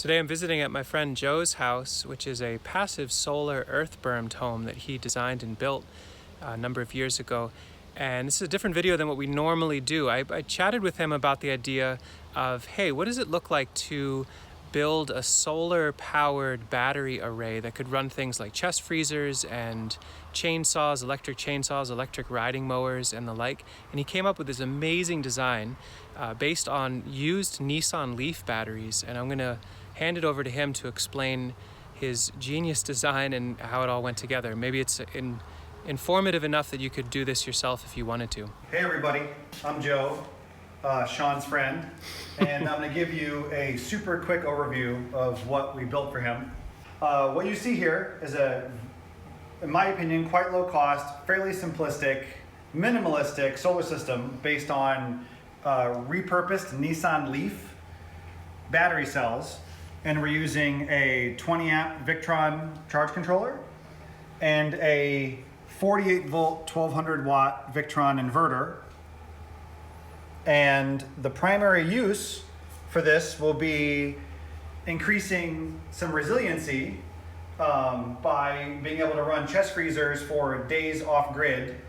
Today I'm visiting at my friend Joe's house, which is a passive solar earth-bermed home that he designed and built a number of years ago. And this is a different video than what we normally do. I chatted with him about the idea of, hey, what does it look like to build a solar-powered battery array that could run things like chest freezers and chainsaws, electric riding mowers, and the like. And he came up with this amazing design based on used Nissan Leaf batteries. And I'm gonna hand it over to him to explain his genius design and how it all went together. Maybe it's informative enough that you could do this yourself if you wanted to. Hey everybody, I'm Joe, Sean's friend, and I'm going to give you a super quick overview of what we built for him. What you see here is in my opinion, quite low cost, fairly simplistic, minimalistic solar system based on repurposed Nissan Leaf battery cells. And we're using a 20 amp Victron charge controller and a 48 volt, 1200 watt Victron inverter. And the primary use for this will be increasing some resiliency by being able to run chest freezers for days off grid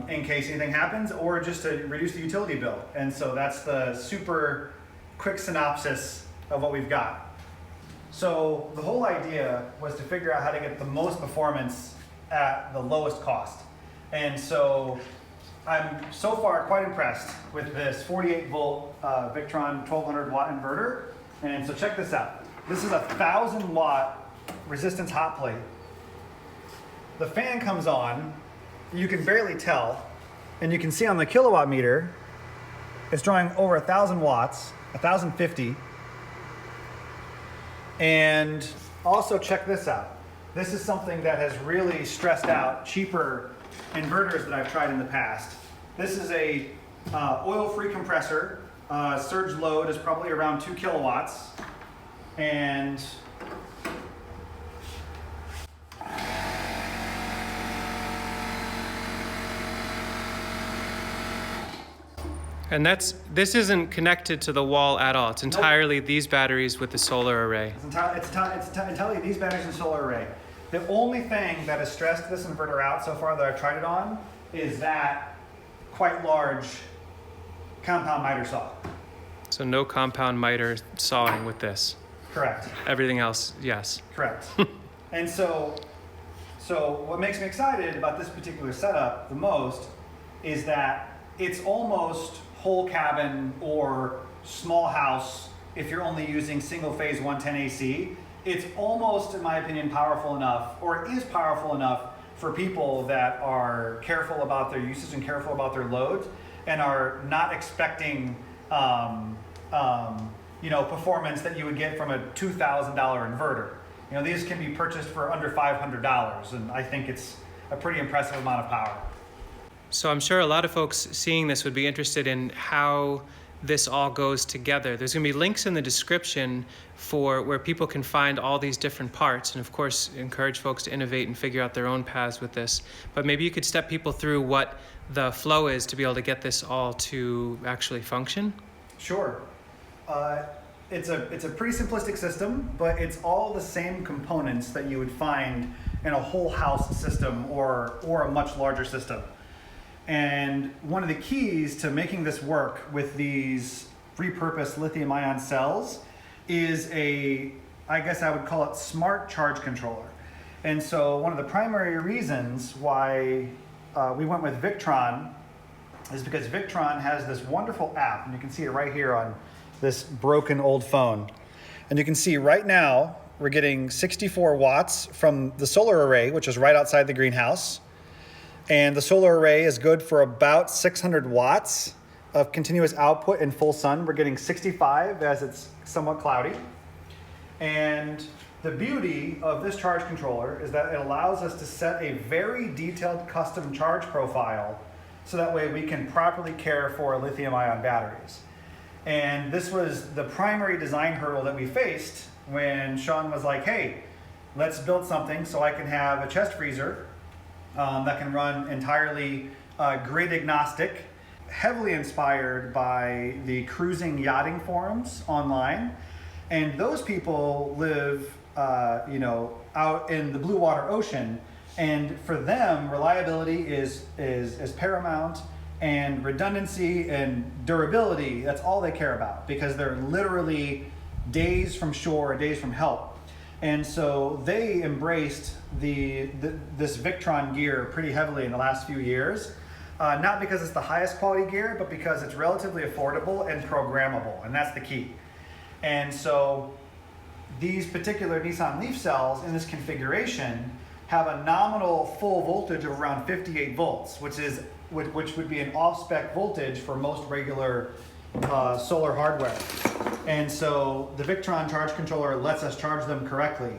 in case anything happens, or just to reduce the utility bill. And so that's the super quick synopsis of what we've got. So the whole idea was to figure out how to get the most performance at the lowest cost. And so I'm so far quite impressed with this 48 volt Victron 1200 watt inverter. And so check this out. This is a 1000 watt resistance hot plate. The fan comes on, you can barely tell, and you can see on the kilowatt meter, it's drawing over 1000 watts, 1050. And also check this out. This is something that has really stressed out cheaper inverters that I've tried in the past. This is a oil-free compressor. Surge load is probably around 2 kilowatts. And this isn't connected to the wall at all. It's entirely these batteries with the solar array. It's entirely these batteries and solar array. The only thing that has stressed this inverter out so far that I've tried it on is that quite large compound miter saw. So no compound miter sawing with this. Correct. Everything else, yes. Correct. And so what makes me excited about this particular setup the most is that it's almost whole cabin or small house if you're only using single phase 110 AC. It's almost, in my opinion, powerful enough, or it is powerful enough for people that are careful about their usage and careful about their loads and are not expecting performance that you would get from a $2,000 inverter. You know, these can be purchased for under $500, and I think it's a pretty impressive amount of power. So I'm sure a lot of folks seeing this would be interested in how this all goes together. There's going to be links in the description for where people can find all these different parts, and of course encourage folks to innovate and figure out their own paths with this. But maybe you could step people through what the flow is to be able to get this all to actually function. Sure. It's a pretty simplistic system, but it's all the same components that you would find in a whole house system or a much larger system. And one of the keys to making this work with these repurposed lithium-ion cells is I guess I would call it smart charge controller. And so one of the primary reasons why we went with Victron is because Victron has this wonderful app, and you can see it right here on this broken old phone. And you can see right now we're getting 64 watts from the solar array, which is right outside the greenhouse. And the solar array is good for about 600 watts of continuous output in full sun. We're getting 65 as it's somewhat cloudy. And the beauty of this charge controller is that it allows us to set a very detailed custom charge profile so that way we can properly care for lithium-ion batteries. And this was the primary design hurdle that we faced when Sean was like, hey, let's build something so I can have a chest freezer that can run entirely grid agnostic, heavily inspired by the cruising yachting forums online. And those people live, out in the blue water ocean. And for them, reliability is paramount, and redundancy and durability, that's all they care about, because they're literally days from shore, days from help. And so they embraced this Victron gear pretty heavily in the last few years. Not because it's the highest quality gear, but because it's relatively affordable and programmable, and that's the key. And so these particular Nissan Leaf cells in this configuration have a nominal full voltage of around 58 volts, which would be an off-spec voltage for most regular solar hardware. And so the Victron charge controller lets us charge them correctly.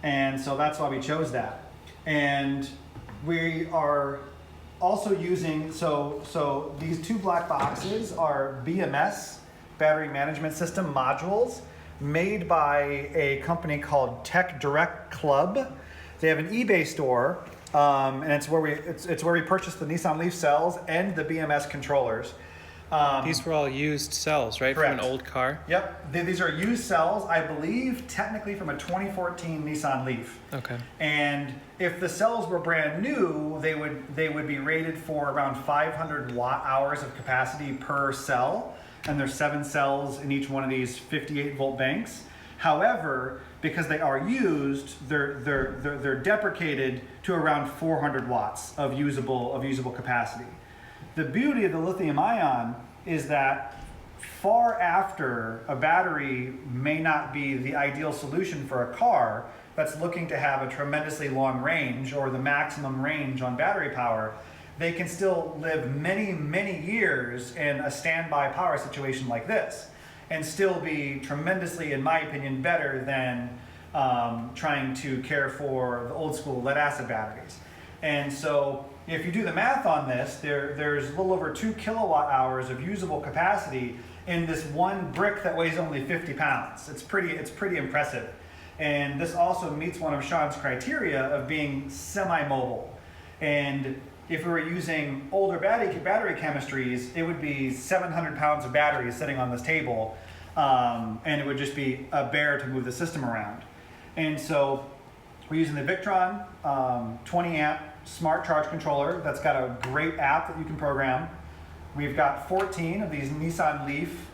And so that's why we chose that. And we are also using, so these two black boxes are BMS, battery management system modules, made by a company called Tech Direct Club. They have an eBay store, and it's where we purchased the Nissan Leaf cells and the BMS controllers. These were all used cells, right? Correct. From an old car? Yep. These are used cells, I believe, technically from a 2014 Nissan Leaf. Okay. And if the cells were brand new, they would be rated for around 500 watt hours of capacity per cell. And there's 7 cells in each one of these 58 volt banks. However, because they are used, they're deprecated to around 400 watts of usable capacity. The beauty of the lithium ion is that far after a battery may not be the ideal solution for a car that's looking to have a tremendously long range or the maximum range on battery power, they can still live many, many years in a standby power situation like this and still be tremendously, in my opinion, better than trying to care for the old school lead acid batteries. And so if you do the math on this, there's a little over 2 kilowatt hours of usable capacity in this one brick that weighs only 50 pounds. It's pretty impressive. And this also meets one of Sean's criteria of being semi-mobile. And if we were using older battery chemistries, it would be 700 pounds of batteries sitting on this table, and it would just be a bear to move the system around. And so we're using the Victron 20 amp smart charge controller that's got a great app that you can program. We've got 14 of these Nissan Leaf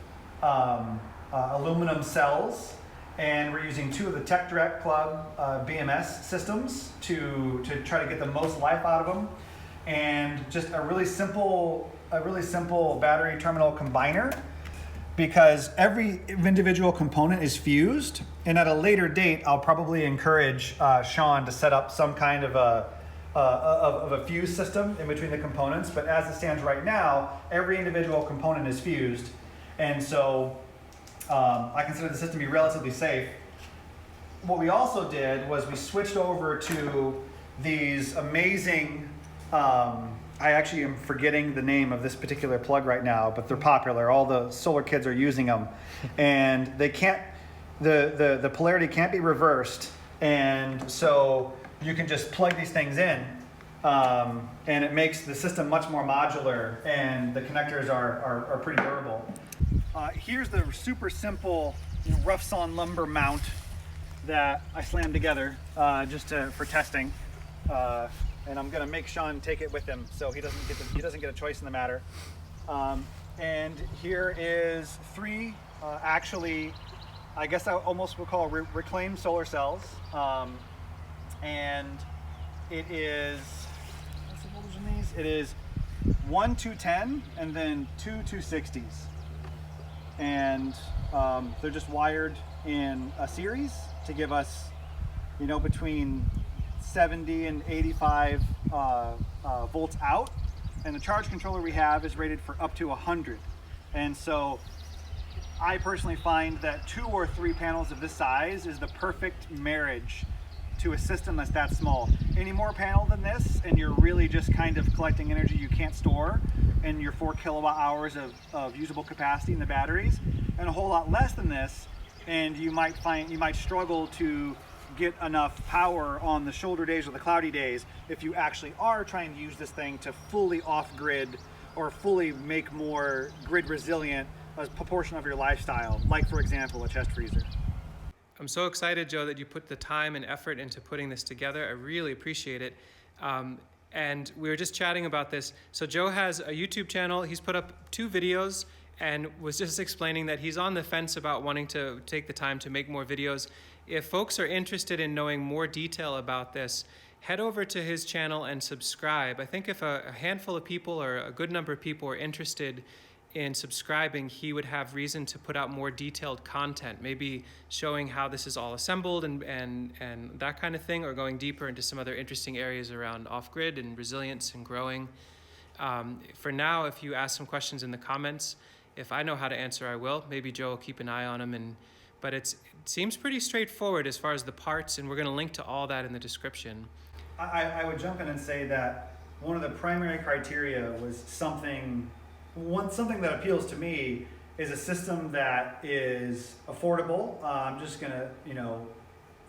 aluminum cells, and we're using 2 of the Tech Direct Club BMS systems to try to get the most life out of them, and just a really simple battery terminal combiner, because every individual component is fused. And at a later date, I'll probably encourage Sean to set up some kind of a fuse system in between the components. But as it stands right now, every individual component is fused. And so I consider the system to be relatively safe. What we also did was we switched over to these amazing, I actually am forgetting the name of this particular plug right now, but they're popular. All the solar kids are using them. And they can't, the polarity can't be reversed. And so you can just plug these things in, and it makes the system much more modular, and the connectors are pretty durable. Here's the super simple rough sawn lumber mount that I slammed together for testing. And I'm gonna make Sean take it with him so he doesn't get a choice in the matter. And here is 3 actually, I guess I almost would call reclaimed solar cells. And it is, what's the voltage in these? It is 1 210 and then 2 260s. And they're just wired in a series to give us, between 70 and 85 volts out. And the charge controller we have is rated for up to 100. And so I personally find that 2 or 3 panels of this size is the perfect marriage to a system that's that small. Any more panel than this, and you're really just kind of collecting energy you can't store, and your 4 kilowatt hours of usable capacity in the batteries, and a whole lot less than this, and you might struggle to get enough power on the shoulder days or the cloudy days if you actually are trying to use this thing to fully off-grid or fully make more grid resilient a proportion of your lifestyle, like for example a chest freezer. I'm so excited, Joe, that you put the time and effort into putting this together. I really appreciate it. And we were just chatting about this. So Joe has a YouTube channel. He's put up 2 videos and was just explaining that he's on the fence about wanting to take the time to make more videos. If folks are interested in knowing more detail about this, head over to his channel and subscribe. I think if a handful of people or a good number of people are interested in subscribing, he would have reason to put out more detailed content, maybe showing how this is all assembled and that kind of thing, or going deeper into some other interesting areas around off-grid and resilience and growing. For now, if you ask some questions in the comments, if I know how to answer, I will. Maybe Joe will keep an eye on them. But it seems pretty straightforward as far as the parts, and we're going to link to all that in the description. I would jump in and say that one of the primary criteria was something that appeals to me is a system that is affordable. I'm just going to,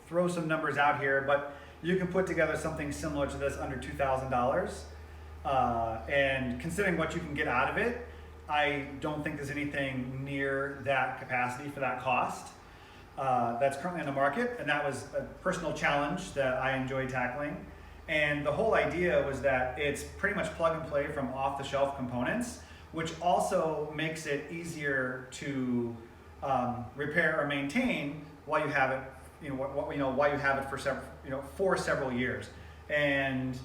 throw some numbers out here, but you can put together something similar to this under $2,000. And considering what you can get out of it, I don't think there's anything near that capacity for that cost that's currently on the market. And that was a personal challenge that I enjoyed tackling. And the whole idea was that it's pretty much plug and play from off-the-shelf components, which also makes it easier to repair or maintain while you have it, while you have it for several years. And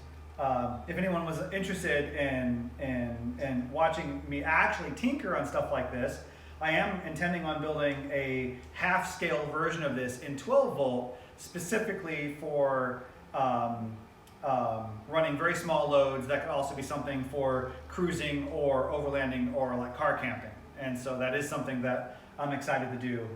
if anyone was interested in watching me actually tinker on stuff like this, I am intending on building a half-scale version of this in 12 volt, specifically for running very small loads. That could also be something for cruising or overlanding or like car camping. And so that is something that I'm excited to do.